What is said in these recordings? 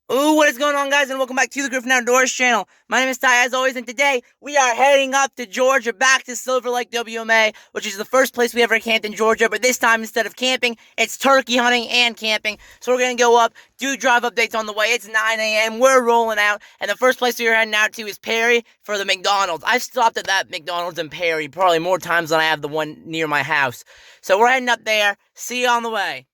Ooh, what is going on, guys, and welcome back to the Griffin Outdoors channel. My name is Ty, as always, and today we are heading up to Georgia, back to Silver Lake WMA, which is the first place we ever camped in Georgia, but this time, instead of camping, it's turkey hunting and camping. So we're going to go up, do drive updates on the way. It's 9 a.m., we're rolling out, and the first place we are heading out to is Perry for the McDonald's. I've stopped at that McDonald's in Perry probably more times than I have the one near my house. So we're heading up there. See you on the way.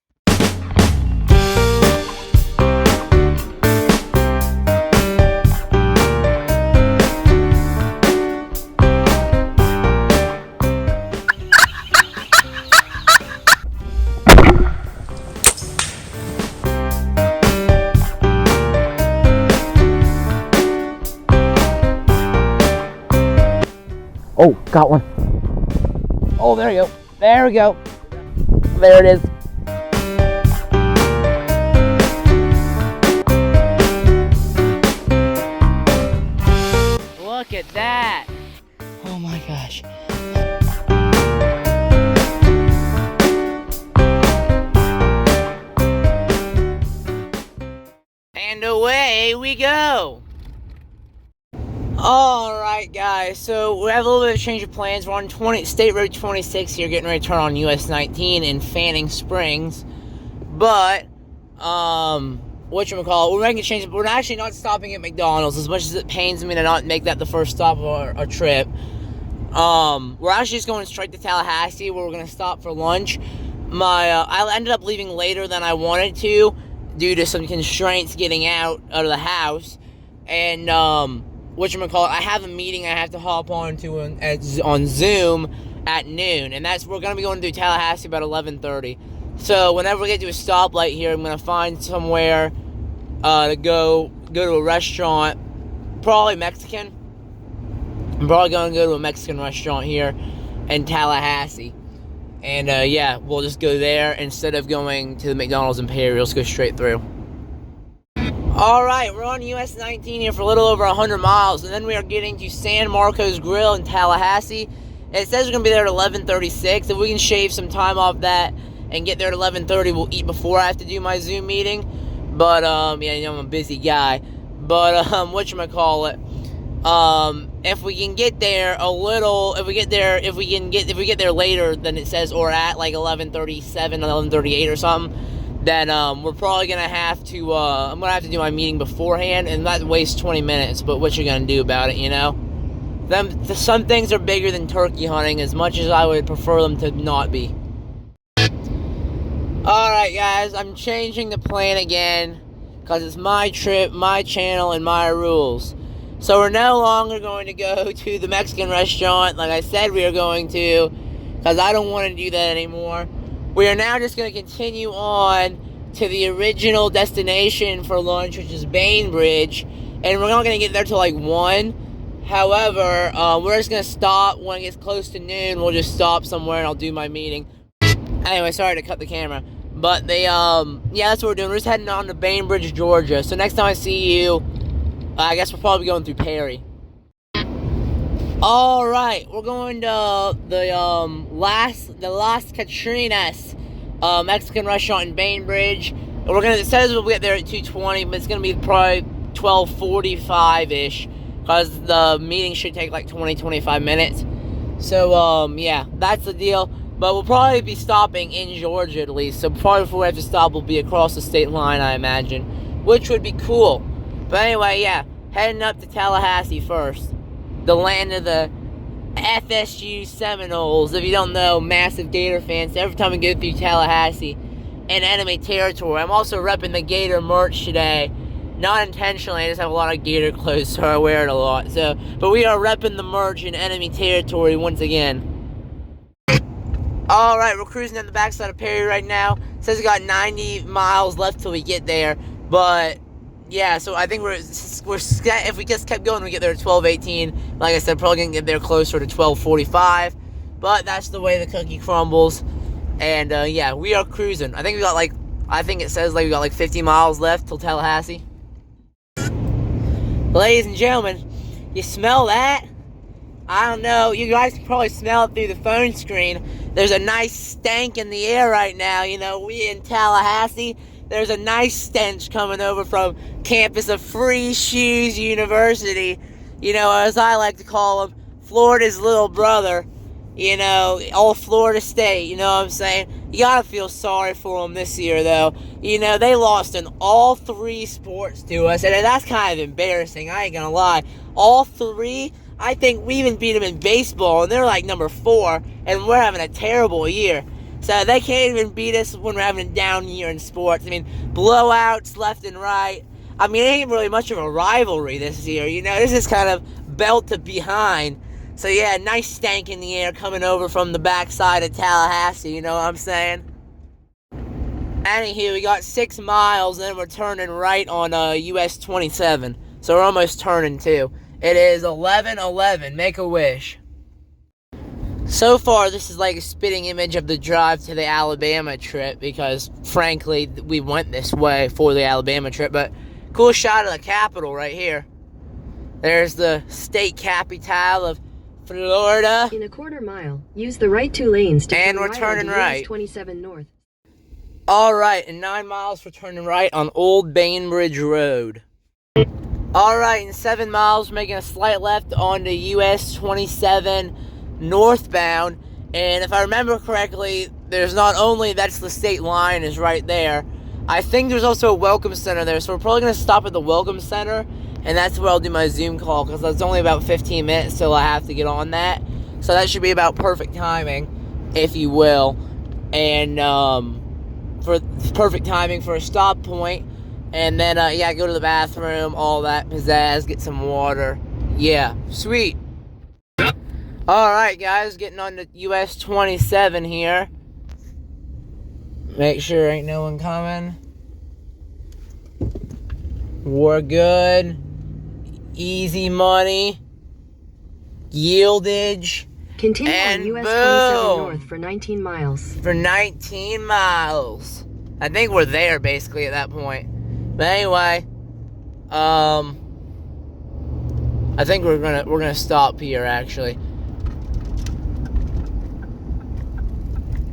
Oh, got one. Oh, there you go. There we go. There it is. Look at that. Oh my gosh. And away we go. Alright, guys, so we have a little bit of change of plans. We're on State Road 26 here, getting ready to turn on US 19 in Fanning Springs. But, whatchamacallit, we're making a change. We're actually not stopping at McDonald's, as much as it pains me to not make that the first stop of our trip. We're actually just going straight to Tallahassee, where we're going to stop for lunch. I ended up leaving later than I wanted to, due to some constraints getting out of the house. And, whatchamacallit, I have a meeting I have to hop on to on Zoom at noon, and we're going to be going to Tallahassee about 11:30. So whenever we get to a stoplight here, I'm going to find somewhere to go to a restaurant, probably Mexican. I'm probably going to go to a Mexican restaurant here in Tallahassee. And yeah, we'll just go there instead of going to the McDonald's Imperial. Let's go straight through. Alright, we're on US 19 here for a little over 100 miles, and then we are getting to San Marcos Grill in Tallahassee. And it says we're going to be there at 11:36. If we can shave some time off that and get there at 11:30, we'll eat before I have to do my Zoom meeting. But, yeah, you know, I'm a busy guy. But, whatchamacallit, if we can get there if we get there later than it says, or at like 11:37, 11:38 or something, then we're probably gonna have to I'm gonna have to do my meeting beforehand, and that wastes 20 minutes. But what you gonna do about it, you know? Some things are bigger than turkey hunting, as much as I would prefer them to not be. Alright, guys, I'm changing the plan again, because it's my trip, my channel, and my rules. So we're no longer going to go to the Mexican restaurant like I said we were going to, because I don't want to do that anymore. We are now just going to continue on to the original destination for lunch, which is Bainbridge, and we're not going to get there till like 1. However, we're just going to stop when it gets close to noon. We'll just stop somewhere and I'll do my meeting. Anyway, sorry to cut the camera. But yeah, that's what we're doing. We're just heading on to Bainbridge, Georgia. So next time I see you, I guess we're probably going through Perry. Alright, we're going to the Las Catrinas Mexican restaurant in Bainbridge. It says we'll get there at 2:20, but it's gonna be probably 12:45-ish, because the meeting should take like 20-25 minutes. So yeah, that's the deal. But we'll probably be stopping in Georgia at least. So probably before we have to stop, we'll be across the state line, I imagine, which would be cool. But anyway, yeah, heading up to Tallahassee first. The land of the FSU Seminoles. If you don't know, massive Gator fans. Every time we go through Tallahassee in enemy territory. I'm also repping the Gator merch today. Not intentionally, I just have a lot of Gator clothes, so I wear it a lot. But we are repping the merch in enemy territory once again. Alright, we're cruising on the backside of Perry right now. It says we got 90 miles left till we get there. But yeah, so I think if we just kept going, we get there at 12:18. Like I said, probably gonna get there closer to 12:45. But that's the way the cookie crumbles. And yeah, we are cruising. I think it says we got like 50 miles left till Tallahassee. Ladies and gentlemen, you smell that? I don't know, you guys can probably smell it through the phone screen. There's a nice stank in the air right now. You know, we in Tallahassee, there's a nice stench coming over from campus of Free Shoes University. You know, as I like to call him, Florida's little brother. You know, all Florida State, you know what I'm saying? You gotta feel sorry for them this year, though. You know, they lost in all 3 sports to us, and that's kind of embarrassing, I ain't gonna lie. All 3, I think we even beat them in baseball, and they're like number 4, and we're having a terrible year. So they can't even beat us when we're having a down year in sports. I mean, blowouts left and right. I mean, it ain't really much of a rivalry this year, you know? This is kind of belt to behind. So yeah, nice stank in the air coming over from the backside of Tallahassee, you know what I'm saying? Anywho, we got 6 miles, and then we're turning right on US 27. So we're almost turning too. It is 11:11, make a wish. So far, this is like a spitting image of the drive to the Alabama trip, because frankly, we went this way for the Alabama trip, but cool shot of the Capitol right here. There's the state capital of Florida. In a quarter mile, use the right 2 lanes to and turn we're turning right. right. 27 north. Alright, in 9 miles, we're turning right on Old Bainbridge Road. Alright, in 7 miles, we're making a slight left onto US 27 northbound. And if I remember correctly, there's not only, that's the state line is right there. I think there's also a welcome center there, so we're probably going to stop at the welcome center. And that's where I'll do my Zoom call, because it's only about 15 minutes till I have to get on that. So that should be about perfect timing, if you will. And for perfect timing for a stop point. And then, yeah, go to the bathroom, all that pizzazz, get some water. Yeah, sweet. Alright, guys, getting on to US 27 here. Make sure ain't no one coming. We're good. Easy money, yieldage, continue and on US boom! 27 north for 19 miles. For 19 miles. I think we're there basically at that point. But anyway, I think we're gonna stop here actually.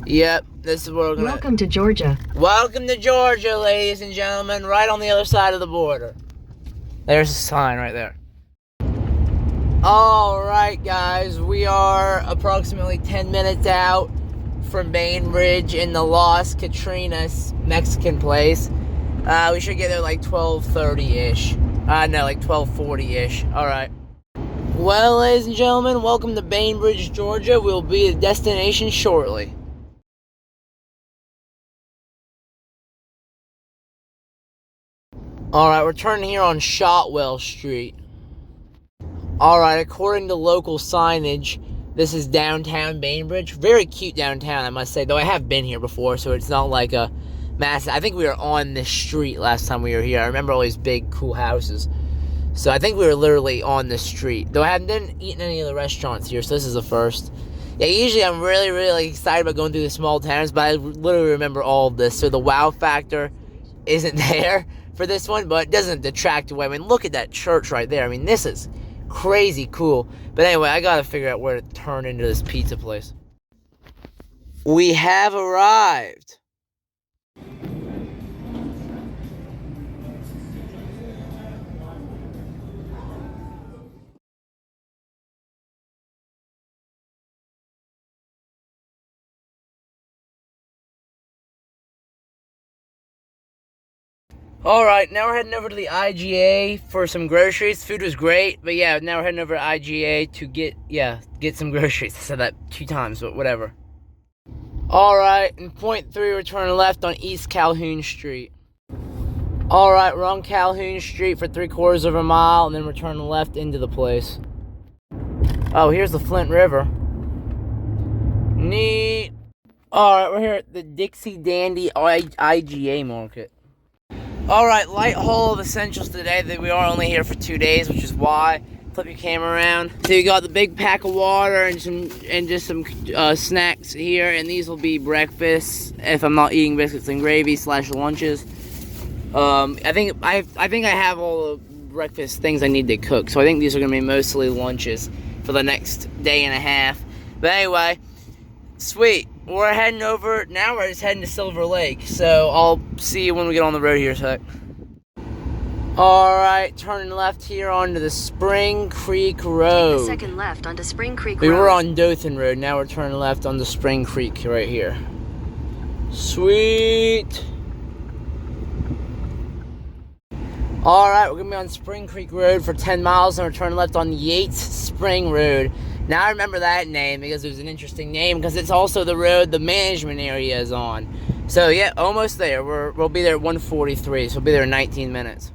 Yep, this is where we're gonna. Welcome to Georgia. Welcome to Georgia, ladies and gentlemen. Right on the other side of the border. There's a sign right there. Alright, guys, we are approximately 10 minutes out from Bainbridge in the Las Catrinas Mexican place. We should get there like 12:30-ish. No, like 12:40-ish. Alright. Well, ladies and gentlemen, welcome to Bainbridge, Georgia. We'll be at destination shortly. Alright, we're turning here on Shotwell Street. Alright, according to local signage, this is downtown Bainbridge. Very cute downtown, I must say. Though I have been here before, so it's not like a massive... I think we were on this street last time we were here. I remember all these big, cool houses. So I think we were literally on the street. Though I haven't eaten any of the restaurants here, so this is the first. Yeah, usually I'm really, really excited about going through the small towns, but I literally remember all of this. So the wow factor isn't there for this one, but it doesn't detract away. I mean, look at that church right there. I mean, this is crazy cool. But anyway, I gotta figure out where to turn into this pizza place. We have arrived. Alright, now we're heading over to the IGA for some groceries. Food was great, but yeah, now we're heading over to IGA to get some groceries. I said that 2 times, but whatever. Alright, in point 3, we're turning left on East Calhoun Street. Alright, we're on Calhoun Street for 3/4 of a mile, and then we're turning left into the place. Oh, here's the Flint River. Neat. Alright, we're here at the Dixie Dandy IGA Market. Alright, light haul of essentials today. That we are only here for 2 days, which is why. Flip your camera around. So you got the big pack of water and just some snacks here, and these will be breakfast if I'm not eating biscuits and gravy / lunches. I think I have all the breakfast things I need to cook, so I think these are gonna be mostly lunches for the next day and a half. But anyway, sweet. We're heading over, now we're just heading to Silver Lake, so I'll see you when we get on the road here in a sec. Alright, turning left here onto the Spring Creek Road. Take the second left onto Spring Creek We Road. were on Dothan Road, now we're turning left onto Spring Creek right here. Sweet! Alright, we're going to be on Spring Creek Road for 10 miles and we're turning left on Yates Spring Road. Now I remember that name because it was an interesting name because it's also the road the management area is on. So yeah, almost there. We'll be there at 1:43, so we'll be there in 19 minutes.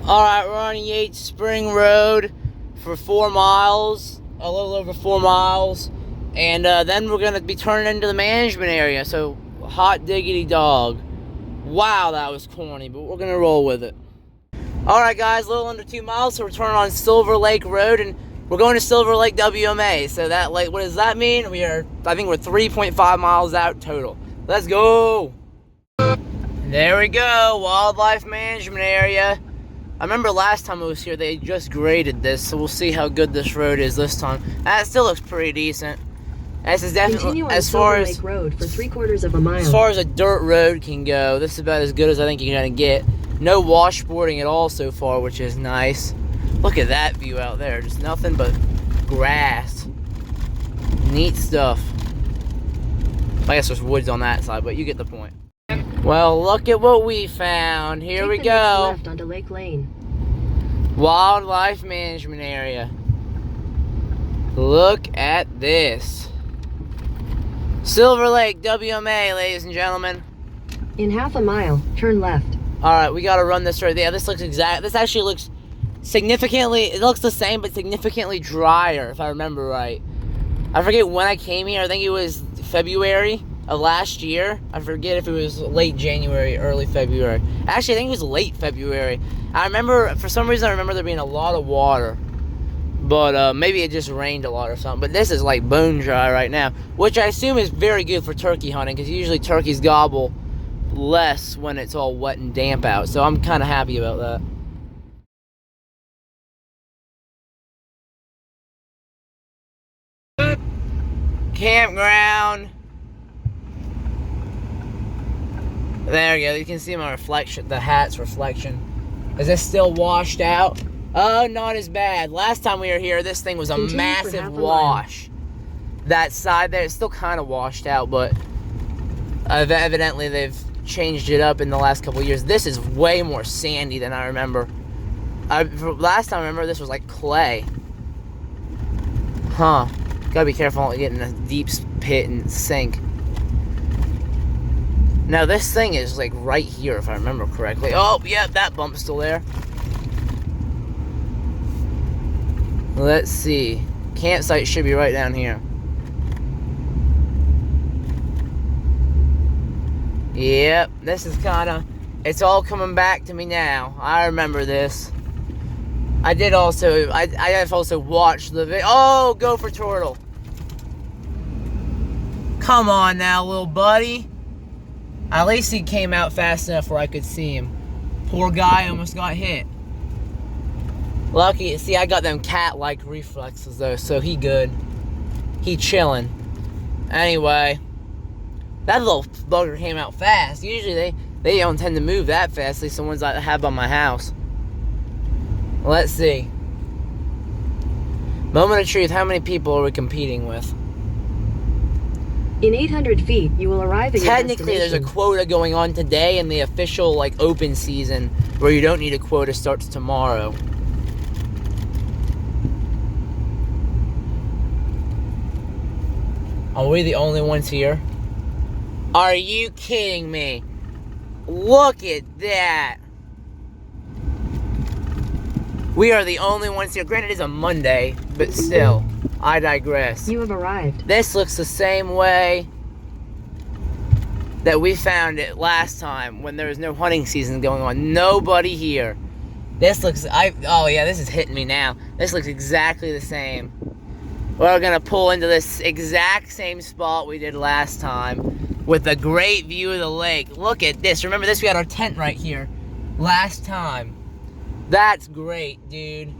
Alright, we're on Yates Spring Road for 4 miles, a little over 4 miles, and then we're going to be turning into the management area, so hot diggity dog. Wow, that was corny, but we're going to roll with it. Alright guys, a little under 2 miles, so we're turning on Silver Lake Road, and we're going to Silver Lake WMA, so that, like, what does that mean? I think we're 3.5 miles out total. Let's go! There we go, wildlife management area. I remember last time I was here, they just graded this, so we'll see how good this road is this time. That still looks pretty decent. This is definitely, Continue on as Silver far as Lake Road for 3/4 of a mile. as far as a dirt road can go, this is about as good as I think you're gonna get. No washboarding at all so far, which is nice. Look at that view out there, just nothing but grass. Neat stuff. I guess there's woods on that side, but you get the point. Well, look at what we found. Here we Take the next go. left onto Lake Lane. Wildlife management area. Look at this. Silver Lake WMA, ladies and gentlemen. In half a mile, turn left. Alright, we gotta run this right there. This actually looks significantly, it looks the same, but significantly drier, if I remember right. I forget when I came here. I think it was February of last year. I forget if it was late January, early February. Actually, I think it was late February. I remember, for some reason, I remember there being a lot of water. But maybe it just rained a lot or something. But this is like bone dry right now, which I assume is very good for turkey hunting, because usually turkeys gobble less when it's all wet and damp out. So I'm kind of happy about that. Campground. There we go. You can see my reflection, the hat's reflection. Is this still washed out? Oh, not as bad. Last time we were here, this thing was a Continue for massive half a wash. That side there, it's still kind of washed out, but evidently they've changed it up in the last couple of years. This is way more sandy than I remember. Last time I remember, this was like clay. Huh. Gotta be careful not getting in a deep pit and sink. Now this thing is like right here, if I remember correctly. Oh, yep, that bump's still there. Let's see. Campsite should be right down here. Yep, this is it's all coming back to me now. I remember this. I have also watched the video. Oh, gopher turtle. Come on now, little buddy. At least he came out fast enough where I could see him. Poor guy almost got hit. Lucky, see, I got them cat-like reflexes though, so he good. He chilling. Anyway, that little bugger came out fast. Usually they don't tend to move that fast, at least the ones I have by my house. Let's see. Moment of truth, how many people are we competing with? In 800 feet, you will arrive at your Technically, there's a destination. quota going on today, and the official, like, open season, where you don't need a quota, starts tomorrow. Are we the only ones here? Are you kidding me? Look at that. We are the only ones here. Granted, it's a Monday, but still, I digress. You have arrived. This looks the same way that we found it last time when there was no hunting season going on. Nobody here. This looks, oh yeah, this is hitting me now. This looks exactly the same. We're gonna pull into this exact same spot we did last time with a great view of the lake. Look at this. Remember this? We had our tent right here last time. That's great, dude.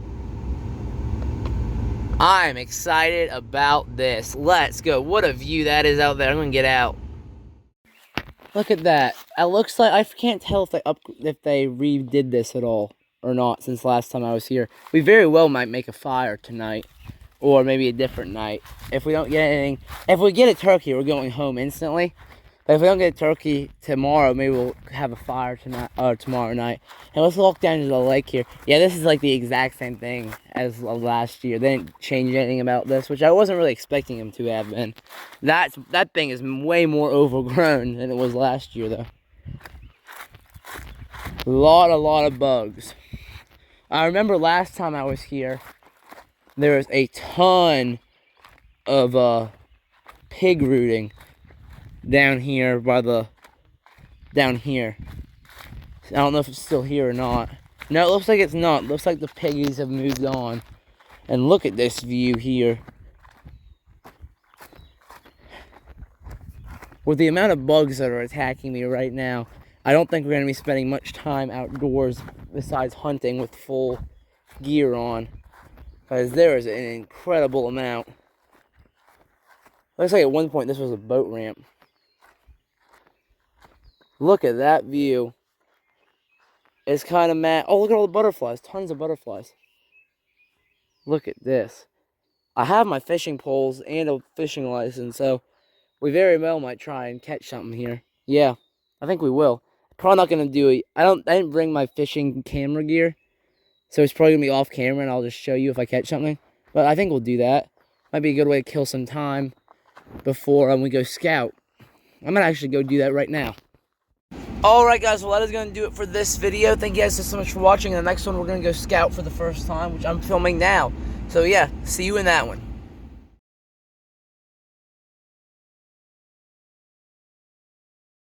I'm excited about this. Let's go. What a view that is out there. I'm gonna get out. Look at that. It looks like, I can't tell if they redid this at all or not since last time I was here. We very well might make a fire tonight, or maybe a different night. If we don't get anything, if we get a turkey, we're going home instantly. But if we don't get a turkey tomorrow, maybe we'll have a fire tonight or tomorrow night. And let's walk down to the lake here. Yeah, this is like the exact same thing as last year. They didn't change anything about this, which I wasn't really expecting them to have been. That thing is way more overgrown than it was last year, though. A lot of bugs. I remember last time I was here, there was a ton of pig rooting down here down here. I don't know if it's still here or not. No, it looks like it's not. It looks like the piggies have moved on. And look at this view here. With the amount of bugs that are attacking me right now, I don't think we're going to be spending much time outdoors besides hunting with full gear on. Because there is an incredible amount. Looks like at one point this was a boat ramp. Look at that view. It's kind of mad. Oh, look at all the butterflies. Tons of butterflies. Look at this. I have my fishing poles and a fishing license, so we very well might try and catch something here. Yeah, I think we will. Probably not going to do it. I didn't bring my fishing camera gear, so it's probably going to be off camera, and I'll just show you if I catch something. But I think we'll do that. Might be a good way to kill some time before we go scout. I'm going to actually go do that right now. Alright guys, well that is going to do it for this video. Thank you guys so much for watching. In the next one we're going to go scout for the first time, which I'm filming now. So yeah, see you in that one.